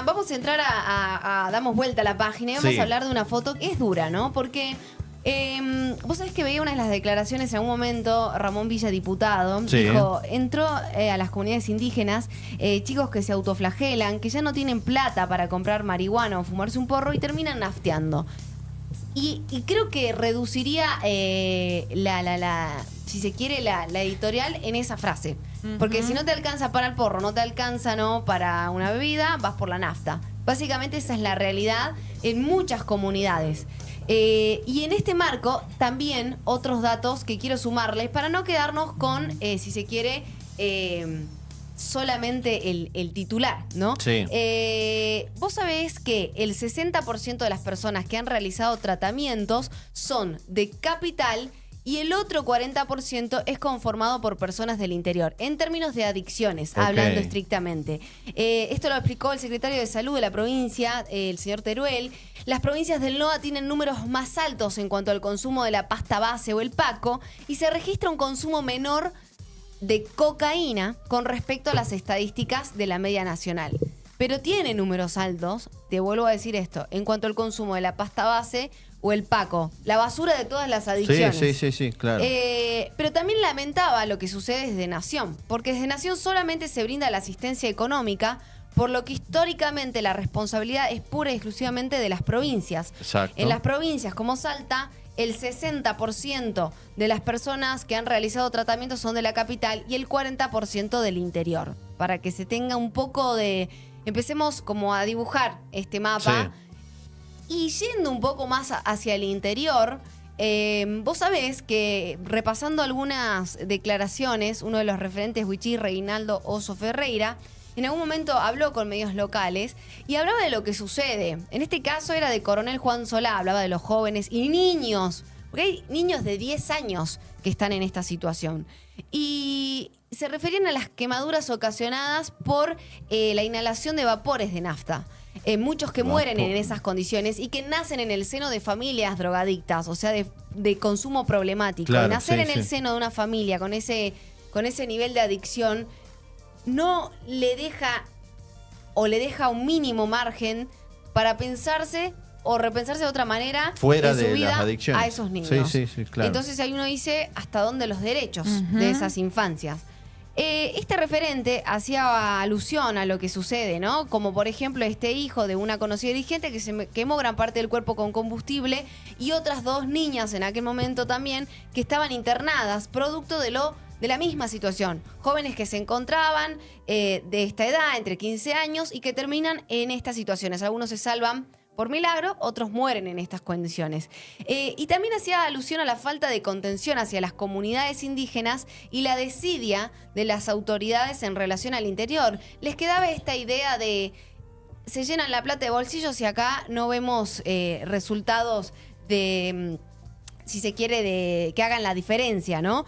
vamos a entrar damos vuelta a la página y vamos a hablar de una foto que es dura, ¿no? Porque vos sabés que veía una de las declaraciones en un momento, Ramón Villa, diputado, dijo, entró a las comunidades indígenas, chicos que se autoflagelan, que ya no tienen plata para comprar marihuana o fumarse un porro y terminan nafteando. Y creo que reduciría si se quiere, la editorial en esa frase. Porque si no te alcanza para el porro, no te alcanza para una bebida, vas por la nafta. Básicamente esa es la realidad en muchas comunidades. Y en este marco, también otros datos que quiero sumarles para no quedarnos con, si se quiere, solamente el titular, ¿no? Sí. Vos sabés que el 60% de las personas que han realizado tratamientos son de capital y el otro 40% es conformado por personas del interior, en términos de adicciones, hablando estrictamente. Esto lo explicó el secretario de Salud de la provincia, el señor Teruel. Las provincias del NOA tienen números más altos en cuanto al consumo de la pasta base o el paco y se registra un consumo menor de cocaína con respecto a las estadísticas de la media nacional. Pero tiene números altos, te vuelvo a decir esto, en cuanto al consumo de la pasta base o el paco, la basura de todas las adicciones. Sí, claro. Pero también lamentaba lo que sucede desde Nación, porque desde Nación solamente se brinda la asistencia económica, por lo que históricamente la responsabilidad es pura y exclusivamente de las provincias. Exacto. En las provincias como Salta, el 60% de las personas que han realizado tratamientos son de la capital y el 40% del interior. Para que se tenga un poco de... Empecemos como a dibujar este mapa. Sí. Y yendo un poco más hacia el interior, vos sabés que repasando algunas declaraciones, uno de los referentes Huichí, Reinaldo Oso Ferreira, en algún momento habló con medios locales y hablaba de lo que sucede. En este caso era de Coronel Juan Solá, hablaba de los jóvenes y niños, porque hay niños de 10 años que están en esta situación. Y se referían a las quemaduras ocasionadas por la inhalación de vapores de nafta. Muchos que mueren en esas condiciones y que nacen en el seno de familias drogadictas, o sea, de consumo problemático. Claro, nacer en el seno de una familia con ese nivel de adicción no le deja o le deja un mínimo margen para pensarse o repensarse de otra manera fuera en su de vida las adicciones a esos niños. Sí, claro. Entonces ahí uno dice hasta dónde los derechos de esas infancias. Este referente hacía alusión a lo que sucede, ¿no? Como por ejemplo este hijo de una conocida dirigente que se quemó gran parte del cuerpo con combustible y otras 2 niñas en aquel momento también que estaban internadas producto de la misma situación. Jóvenes que se encontraban de esta edad, entre 15 años, y que terminan en estas situaciones. Algunos se salvan por milagro, otros mueren en estas condiciones. Y también hacía alusión a la falta de contención hacia las comunidades indígenas y la desidia de las autoridades en relación al interior. Les quedaba esta idea de se llenan la plata de bolsillos y acá no vemos resultados de... si se quiere, de que hagan la diferencia, ¿no?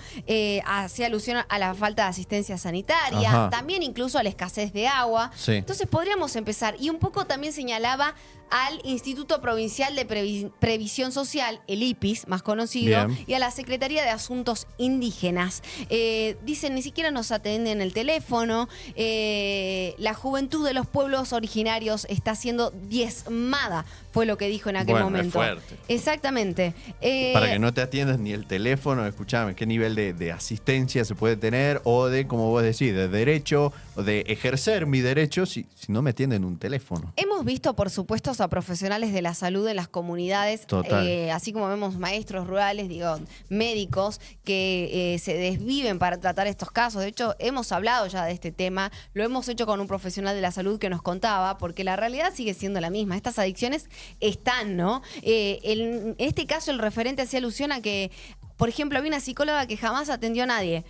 Hacía alusión a la falta de asistencia sanitaria, también incluso a la escasez de agua. Sí. Entonces podríamos empezar. Y un poco también señalaba al Instituto Provincial de Previsión Social, el IPIS, más conocido, y a la Secretaría de Asuntos Indígenas. Dicen, ni siquiera nos atienden el teléfono, la juventud de los pueblos originarios está siendo diezmada, fue lo que dijo en aquel momento. Es fuerte. Exactamente. Para que no te atiendas ni el teléfono, escuchame, ¿qué nivel de asistencia se puede tener? O de, como vos decís, de derecho, o de ejercer mi derecho si no me atienden un teléfono. Hemos visto, por supuesto, a profesionales de la salud en las comunidades, así como vemos maestros rurales, médicos que se desviven para tratar estos casos. De hecho, hemos hablado ya de este tema, lo hemos hecho con un profesional de la salud que nos contaba, porque la realidad sigue siendo la misma. Estas adicciones están, ¿no? En este caso, el referente hacía alusión a que, por ejemplo, había una psicóloga que jamás atendió a nadie.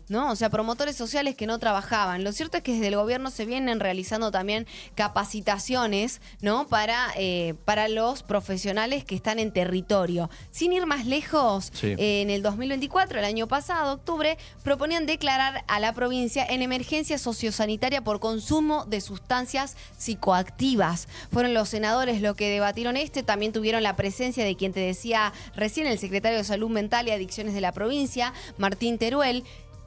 ¿No? O sea, promotores sociales que no trabajaban. Lo cierto es que desde el gobierno se vienen realizando también capacitaciones, ¿no? Para los profesionales que están en territorio. Sin ir más lejos, en el 2024, el año pasado, octubre, proponían declarar a la provincia en emergencia sociosanitaria por consumo de sustancias psicoactivas. Fueron los senadores los que debatieron también tuvieron la presencia de quien te decía recién, el secretario de Salud Mental y Adicciones de la provincia, Martín Teruel,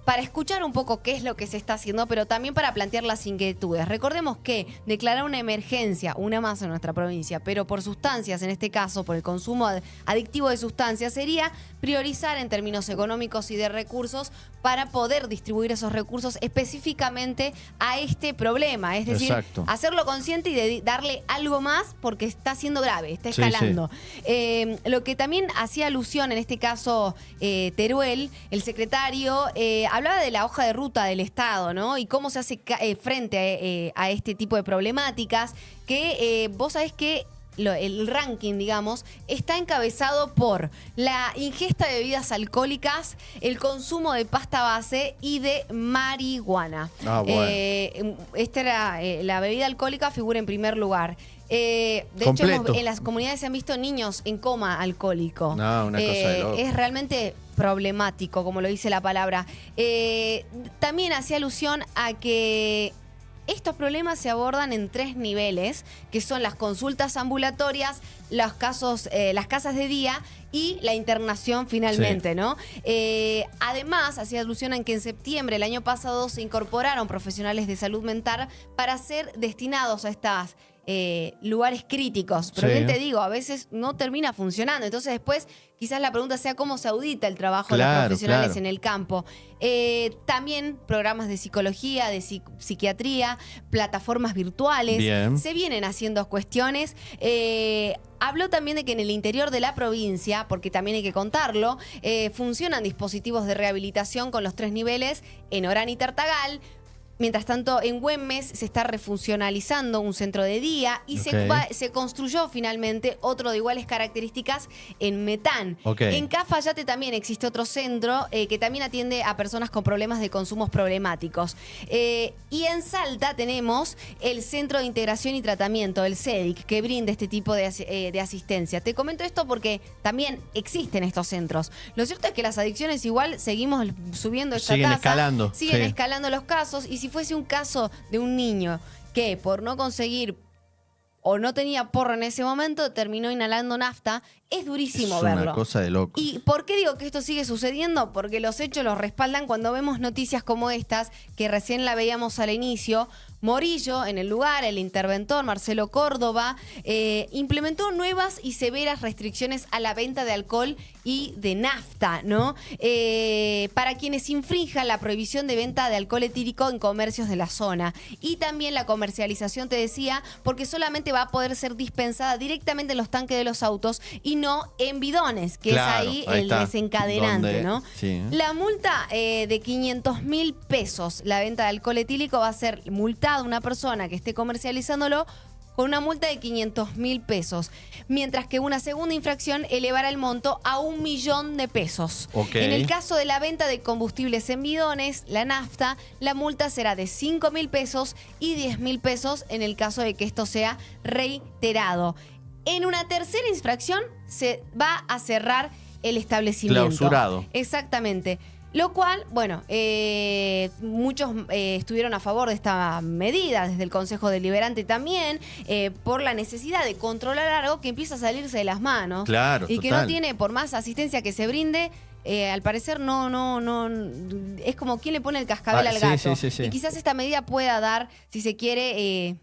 para escuchar un poco qué es lo que se está haciendo, pero también para plantear las inquietudes. Recordemos que declarar una emergencia, una más en nuestra provincia, pero por sustancias, en este caso por el consumo adictivo de sustancias, sería priorizar en términos económicos y de recursos para poder distribuir esos recursos específicamente a este problema. Es decir, exacto, hacerlo consciente y de darle algo más porque está siendo grave, está escalando. Lo que también hacía alusión en este caso Teruel, el secretario, hablaba de la hoja de ruta del Estado, ¿no? Y cómo se hace frente a este tipo de problemáticas que vos sabés que el ranking, digamos, está encabezado por la ingesta de bebidas alcohólicas, el consumo de pasta base y de marihuana. Bueno. Esta era la bebida alcohólica figura en primer lugar. De Completo. hecho, en las comunidades se han visto niños en coma alcohólico. No, una cosa de loco. Es realmente problemático, como lo dice la palabra. También hacía alusión a que estos problemas se abordan en 3 niveles, que son las consultas ambulatorias, los casos, las casas de día y la internación finalmente, ¿no? Además, hacía alusión a que en septiembre del año pasado se incorporaron profesionales de salud mental para ser destinados a estas lugares críticos. Pero bien te digo, a veces no termina funcionando. Entonces después quizás la pregunta sea cómo se audita el trabajo de los profesionales en el campo. También programas de psicología, de psiquiatría, plataformas virtuales. Bien. Se vienen haciendo cuestiones. Habló también de que en el interior de la provincia, porque también hay que contarlo, funcionan dispositivos de rehabilitación con los 3 niveles en Orán y Tartagal. Mientras tanto, en Güemes se está refuncionalizando un centro de día y se construyó finalmente otro de iguales características en Metán. En Cafayate también existe otro centro que también atiende a personas con problemas de consumos problemáticos. Y en Salta tenemos el Centro de Integración y Tratamiento, el CEDIC, que brinda este tipo de asistencia. Te comento esto porque también existen estos centros. Lo cierto es que las adicciones igual seguimos subiendo esta tasa. Siguen escalando los casos. Y si fuese un caso de un niño que por no conseguir o no tenía porro en ese momento terminó inhalando nafta, es durísimo verlo. Es una cosa de loco. ¿Y por qué digo que esto sigue sucediendo? Porque los hechos los respaldan cuando vemos noticias como estas, que recién la veíamos al inicio. Morillo, en el lugar, el interventor Marcelo Córdoba, implementó nuevas y severas restricciones a la venta de alcohol y de nafta, ¿no? Para quienes infrinjan la prohibición de venta de alcohol etílico en comercios de la zona. Y también la comercialización, te decía, porque solamente va a poder ser dispensada directamente en los tanques de los autos y no en bidones, que claro, es ahí el desencadenante, ¿no? Sí. La multa de 500.000 pesos, la venta de alcohol etílico, va a ser multada una persona que esté comercializándolo con una multa de 500.000 pesos, mientras que una segunda infracción elevará el monto a 1 millón de pesos. En el caso de la venta de combustibles en bidones, la nafta, la multa será de 5.000 pesos y 10.000 pesos en el caso de que esto sea reiterado. En una tercera infracción se va a cerrar el establecimiento. Clausurado. Exactamente. Lo cual, bueno, muchos estuvieron a favor de esta medida, desde el Consejo Deliberante también, por la necesidad de controlar algo que empieza a salirse de las manos. Claro, y que no tiene, por más asistencia que se brinde, al parecer no, es como quien le pone el cascabel al gato. Sí. Y quizás esta medida pueda dar, si se quiere,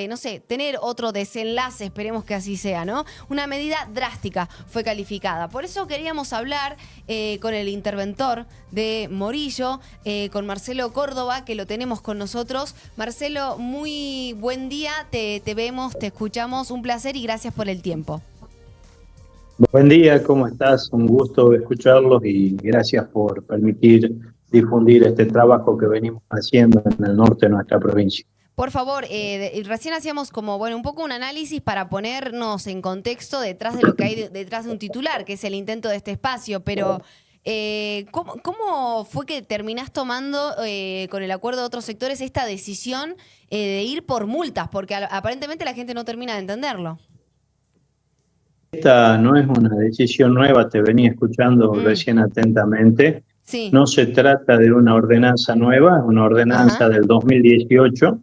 no sé, tener otro desenlace, esperemos que así sea, ¿no? Una medida drástica fue calificada. Por eso queríamos hablar con el interventor de Morillo, con Marcelo Córdoba, que lo tenemos con nosotros. Marcelo, muy buen día, te vemos, te escuchamos, un placer y gracias por el tiempo. Buen día, ¿cómo estás? Un gusto escucharlos y gracias por permitir difundir este trabajo que venimos haciendo en el norte de nuestra provincia. Por favor, recién hacíamos como, bueno, un poco un análisis para ponernos en contexto detrás de lo que hay detrás de un titular, que es el intento de este espacio, pero ¿cómo fue que terminás tomando con el acuerdo de otros sectores esta decisión de ir por multas? Porque aparentemente la gente no termina de entenderlo. Esta no es una decisión nueva, te venía escuchando recién atentamente. Sí. No se trata de una ordenanza nueva, es una ordenanza del 2018,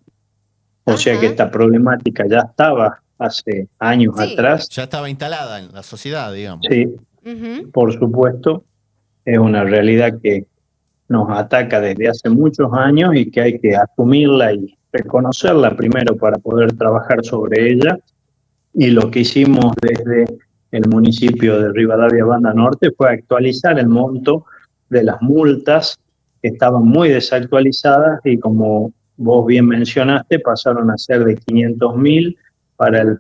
o sea que esta problemática ya estaba hace años atrás. Ya estaba instalada en la sociedad, digamos. Sí, por supuesto, es una realidad que nos ataca desde hace muchos años y que hay que asumirla y reconocerla primero para poder trabajar sobre ella. Y lo que hicimos desde el municipio de Rivadavia Banda Norte fue actualizar el monto de las multas que estaban muy desactualizadas y, como vos bien mencionaste, pasaron a ser de 500.000 para el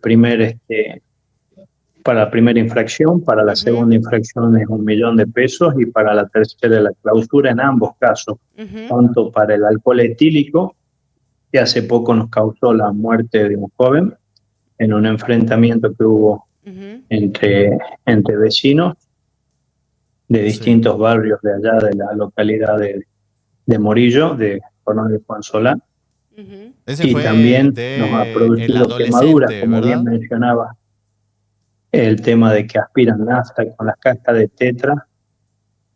para la primera infracción, para la segunda infracción es 1.000.000 de pesos y para la tercera la clausura en ambos casos, tanto para el alcohol etílico, que hace poco nos causó la muerte de un joven en un enfrentamiento que hubo entre vecinos de distintos barrios de allá de la localidad de Morillo, de Coronel Juan Solá. Ese Y fue también nos ha el producido quemaduras, adolescente, como bien ¿verdad? mencionaba, el tema de que aspiran nafta con las cajas de tetra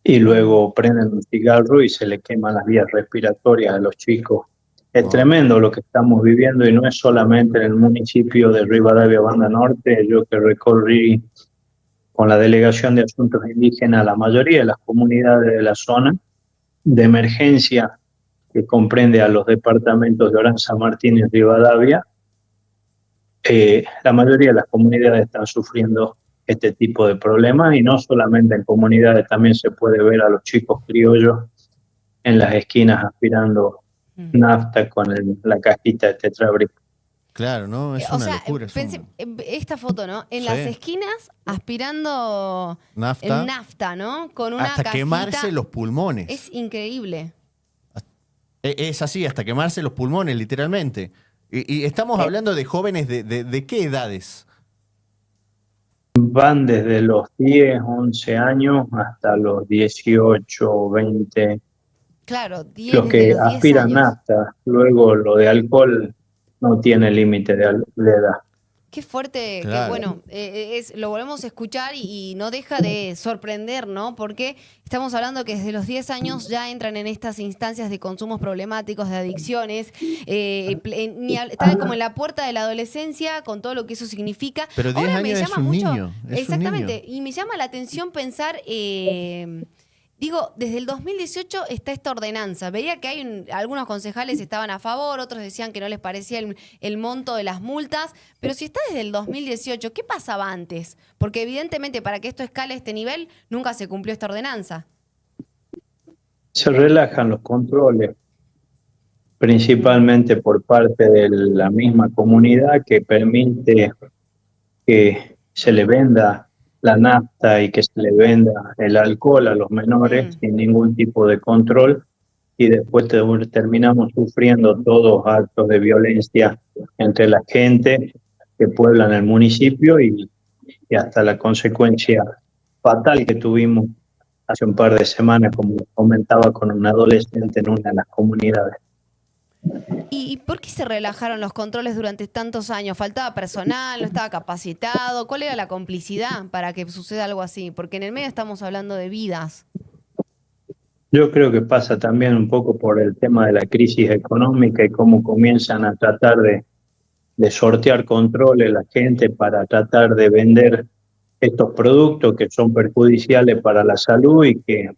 y luego prenden un cigarro y se le queman las vías respiratorias a los chicos. Es Wow. tremendo lo que estamos viviendo y no es solamente en el municipio de Rivadavia Banda Norte. Yo que recorrí con la Delegación de Asuntos Indígenas la mayoría de las comunidades de la zona de emergencia que comprende a los departamentos de Orán, San Martín y Rivadavia, la mayoría de las comunidades están sufriendo este tipo de problemas y no solamente en comunidades, también se puede ver a los chicos criollos en las esquinas aspirando nafta con la cajita de tetrabric. Claro, ¿no? Es O una sea, locura. pensé, esta foto, ¿no? En las Sí. esquinas aspirando Nafta. nafta, ¿no? Con una Hasta cajita. quemarse los pulmones. Es increíble. Es así, hasta quemarse los pulmones, literalmente. Y estamos hablando de jóvenes de qué edades. Van desde los 10, 11 años hasta los 18, 20, Claro, 10 los desde que los 10 aspiran años. nafta. Luego lo de alcohol no tiene límite de edad. Qué fuerte, que Claro. bueno, lo volvemos a escuchar y no deja de sorprender, ¿no? Porque estamos hablando que desde los 10 años ya entran en estas instancias de consumos problemáticos, de adicciones, están como en la puerta de la adolescencia con todo lo que eso significa. Pero 10 Ahora me años es llama un mucho, niño. Es exactamente, un niño. y me llama la atención pensar, digo, desde el 2018 está esta ordenanza. Veía que algunos concejales estaban a favor, otros decían que no les parecía el monto de las multas, pero si está desde el 2018, ¿qué pasaba antes? Porque evidentemente para que esto escale a este nivel, nunca se cumplió esta ordenanza. Se relajan los controles, principalmente por parte de la misma comunidad que permite que se le venda la nafta y que se le venda el alcohol a los menores sin ningún tipo de control, y después terminamos sufriendo todos actos de violencia entre la gente que pueblan el municipio y hasta la consecuencia fatal que tuvimos hace un par de semanas, como comentaba, con un adolescente en una de las comunidades. ¿Y por qué se relajaron los controles durante tantos años? ¿Faltaba personal? ¿No estaba capacitado? ¿Cuál era la complicidad para que suceda algo así? Porque en el medio estamos hablando de vidas. Yo creo que pasa también un poco por el tema de la crisis económica y cómo comienzan a tratar de sortear controles la gente para tratar de vender estos productos que son perjudiciales para la salud y que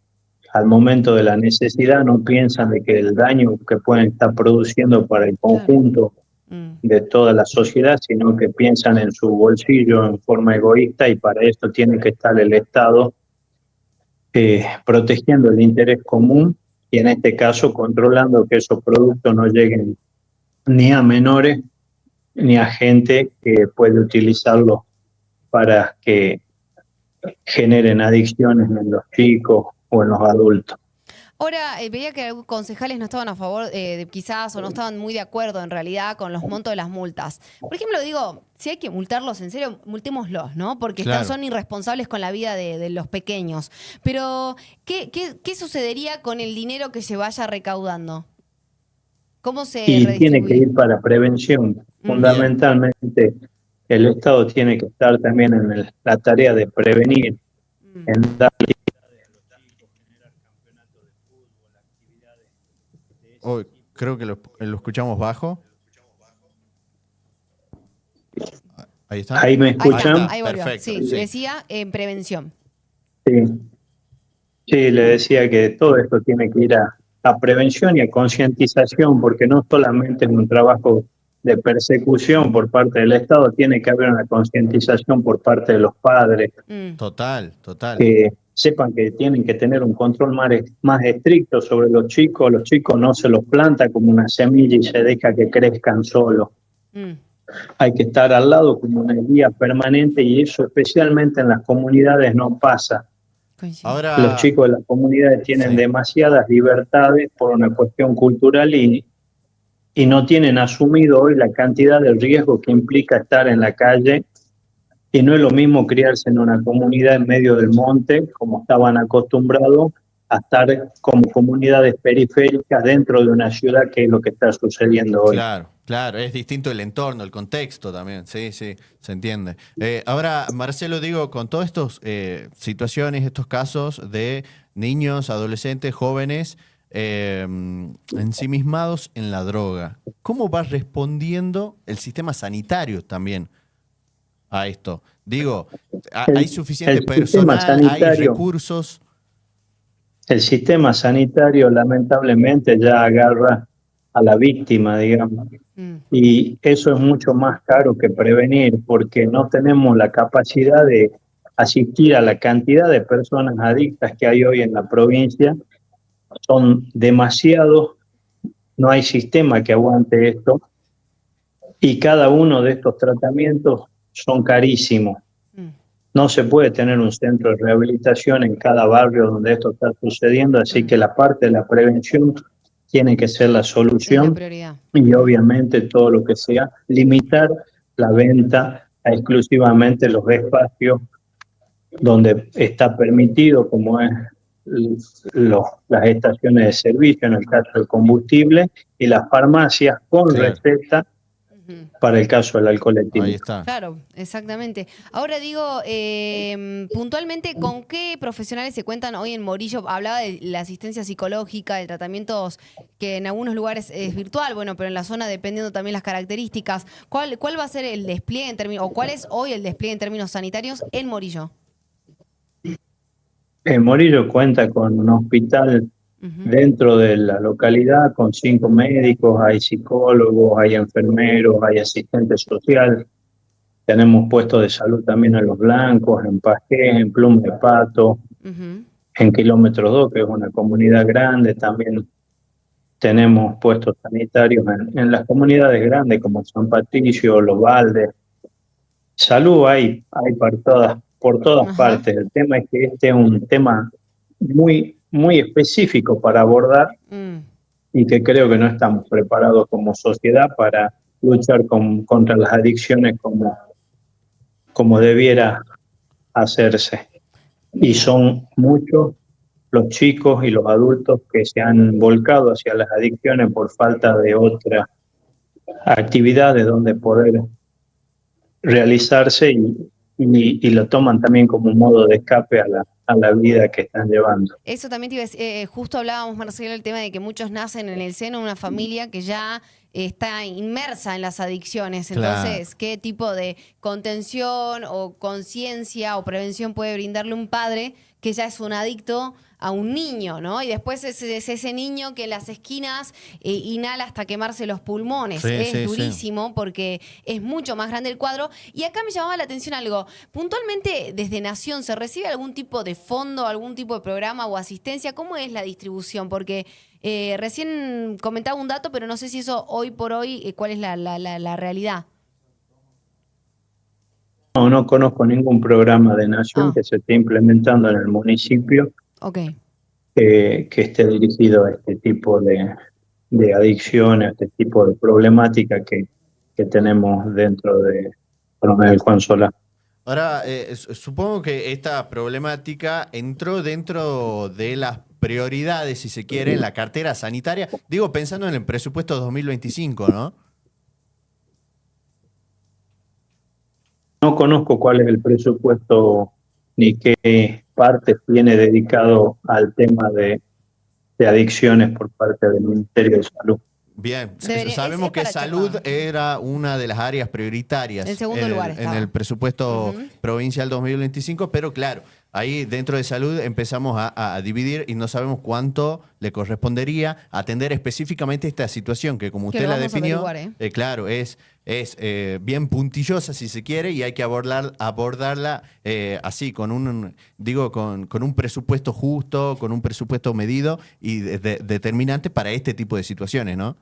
al momento de la necesidad no piensan de que el daño que pueden estar produciendo para el conjunto de toda la sociedad, sino que piensan en su bolsillo en forma egoísta, y para esto tiene que estar el Estado protegiendo el interés común y en este caso controlando que esos productos no lleguen ni a menores ni a gente que puede utilizarlos para que generen adicciones en los chicos o en los adultos. Ahora, veía que algunos concejales no estaban a favor, quizás, o no estaban muy de acuerdo en realidad con los montos de las multas. Por ejemplo, digo, si hay que multarlos en serio, multémoslos, ¿no? Porque Claro. son irresponsables con la vida de los pequeños. Pero, ¿qué sucedería con el dinero que se vaya recaudando? ¿Cómo se Y tiene que redistribuye? ir para prevención. Fundamentalmente, el Estado tiene que estar también en la tarea de prevenir, en dar Oh, creo que lo escuchamos bajo. Ahí está. Ahí me Ahí está, escuchan. ahí volvió. Perfecto, Sí, sí. decía en prevención. Sí. Sí, le decía que todo esto tiene que ir a prevención y a concientización, porque no solamente es un trabajo de persecución por parte del Estado, tiene que haber una concientización por parte de los padres, Total, total. que sepan que tienen que tener un control más estricto sobre los chicos no se los planta como una semilla y se deja que crezcan solos. Mm. Hay que estar al lado como una guía permanente y eso especialmente en las comunidades no pasa. Coincido. Los Ahora, chicos de las comunidades tienen sí. demasiadas libertades por una cuestión cultural y no tienen asumido hoy la cantidad de riesgo que implica estar en la calle. Y no es lo mismo criarse en una comunidad en medio del monte, como estaban acostumbrados, a estar como comunidades periféricas dentro de una ciudad, que es lo que está sucediendo hoy. Claro, claro, es distinto el entorno, el contexto también, sí, sí, se entiende. Ahora, Marcelo, digo, con todas estas situaciones, estos casos de niños, adolescentes, jóvenes ensimismados en la droga, ¿cómo va respondiendo el sistema sanitario también a esto? Digo, ¿hay suficiente El sistema personal, hay sanitario, recursos? el sistema sanitario lamentablemente ya agarra a la víctima, digamos. Y eso es mucho más caro que prevenir, porque no tenemos la capacidad de asistir a la cantidad de personas adictas que hay hoy en la provincia. Son demasiados, no hay sistema que aguante esto, y cada uno de estos tratamientos son carísimos. No se puede tener un centro de rehabilitación en cada barrio donde esto está sucediendo, así que la parte de la prevención tiene que ser la Es la solución, prioridad. y obviamente todo lo que sea limitar la venta a exclusivamente los espacios donde está permitido, como es las estaciones de servicio, en el caso del combustible, y las farmacias con Claro. receta para el caso del alcohol Ahí etílico. está. Claro, exactamente. Ahora digo, puntualmente, ¿con qué profesionales se cuentan hoy en Morillo? Hablaba de la asistencia psicológica, de tratamientos que en algunos lugares es virtual, bueno, pero en la zona dependiendo también las características. ¿Cuál va a ser el despliegue en términos, o cuál es hoy el despliegue en términos sanitarios en Morillo? Morillo cuenta con un hospital dentro de la localidad con 5 médicos, hay psicólogos, hay enfermeros, hay asistente social. Tenemos puestos de salud también en Los Blancos, en Pajés, en Plum de Pato, en Kilómetro 2, que es una comunidad grande. También tenemos puestos sanitarios en las comunidades grandes como San Patricio, Los Valdes. Salud hay por todas partes. El tema es que este es un tema muy, muy específico para abordar y que creo que no estamos preparados como sociedad para luchar contra las adicciones como debiera hacerse. Y son muchos los chicos y los adultos que se han volcado hacia las adicciones por falta de otras actividades donde poder realizarse y lo toman también como un modo de escape a la vida que están llevando. Eso también te iba a decir, justo hablábamos, Marcelo, el tema de que muchos nacen en el seno de una familia que ya está inmersa en las adicciones. Entonces, Claro. ¿qué tipo de contención o conciencia o prevención puede brindarle un padre que ya es un adicto a un niño, ¿no? Y después es ese niño que en las esquinas inhala hasta quemarse los pulmones. Sí, Es sí, durísimo porque es mucho más grande el cuadro. Y acá me llamaba la atención algo. Puntualmente, desde Nación, ¿se recibe algún tipo de fondo, algún tipo de programa o asistencia? ¿Cómo es la distribución? Porque recién comentaba un dato, pero no sé si eso hoy por hoy, ¿cuál es la realidad? No conozco ningún programa de Nación que se esté implementando en el municipio que esté dirigido a este tipo de adicciones, a este tipo de problemática que tenemos dentro de Coronel Juan Solá. Ahora, supongo que esta problemática entró dentro de las prioridades, si se quiere, en la cartera sanitaria. Digo, pensando en el presupuesto 2025, ¿no? No conozco cuál es el presupuesto ni qué parte tiene dedicado al tema de adicciones por parte del Ministerio de Salud. Bien, Debería- sabemos es que para salud charlar. era una de las áreas prioritarias En segundo lugar en estaba. el presupuesto provincial 2025, pero claro, Ahí dentro de salud empezamos a dividir y no sabemos cuánto le correspondería atender específicamente esta situación, que como Que usted lo la vamos a definió, averiguar, claro, es bien puntillosa si se quiere y hay que abordarla así, con un presupuesto justo, con un presupuesto medido y determinante para este tipo de situaciones, ¿no?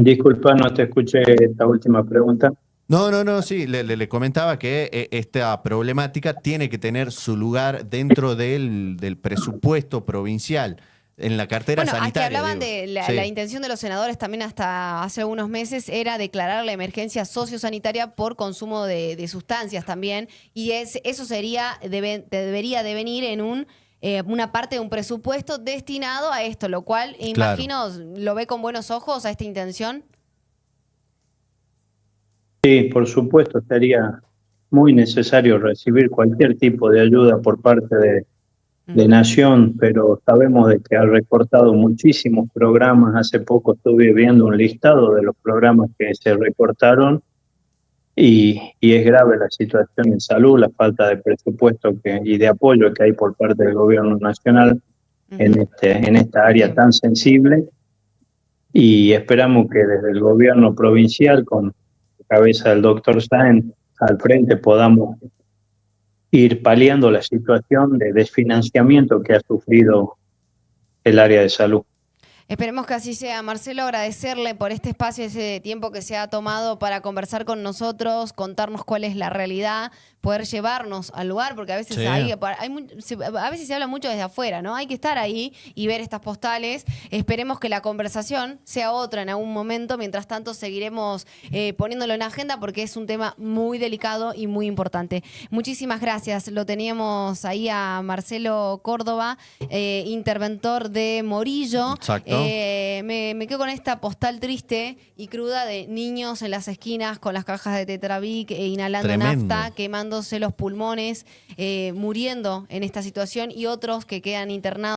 Disculpa, no te escuché esta última pregunta. No, sí, le comentaba que esta problemática tiene que tener su lugar dentro del presupuesto provincial, en la cartera Bueno, aquí sanitaria. hablaban Digo. de la Sí, intención de los senadores también hasta hace algunos meses era declarar la emergencia sociosanitaria por consumo de sustancias también, y eso debería de venir en una parte de un presupuesto destinado a esto, lo cual claro. imagino lo ve con buenos ojos a esta intención. Sí, por supuesto, sería muy necesario recibir cualquier tipo de ayuda por parte de Nación, pero sabemos de que ha recortado muchísimos programas. Hace poco estuve viendo un listado de los programas que se recortaron y es grave la situación en salud, la falta de presupuesto y de apoyo que hay por parte del gobierno nacional en esta área Bien. tan sensible, y esperamos que desde el gobierno provincial, con la cabeza del doctor Sáenz al frente, podamos ir paliando la situación de desfinanciamiento que ha sufrido el área de salud. Esperemos que así sea. Marcelo, agradecerle por este espacio, ese tiempo que se ha tomado para conversar con nosotros, contarnos cuál es la realidad, poder llevarnos al lugar, porque a veces Sí. a veces se habla mucho desde afuera, ¿no? Hay que estar ahí y ver estas postales. Esperemos que la conversación sea otra en algún momento. Mientras tanto, seguiremos poniéndolo en agenda porque es un tema muy delicado y muy importante. Muchísimas gracias. Lo teníamos ahí a Marcelo Córdoba, interventor de Morillo. Exacto. Me quedo con esta postal triste y cruda de niños en las esquinas con las cajas de Tetrabric, inhalando Tremendo. nafta, quemándose los pulmones, muriendo en esta situación, y otros que quedan internados.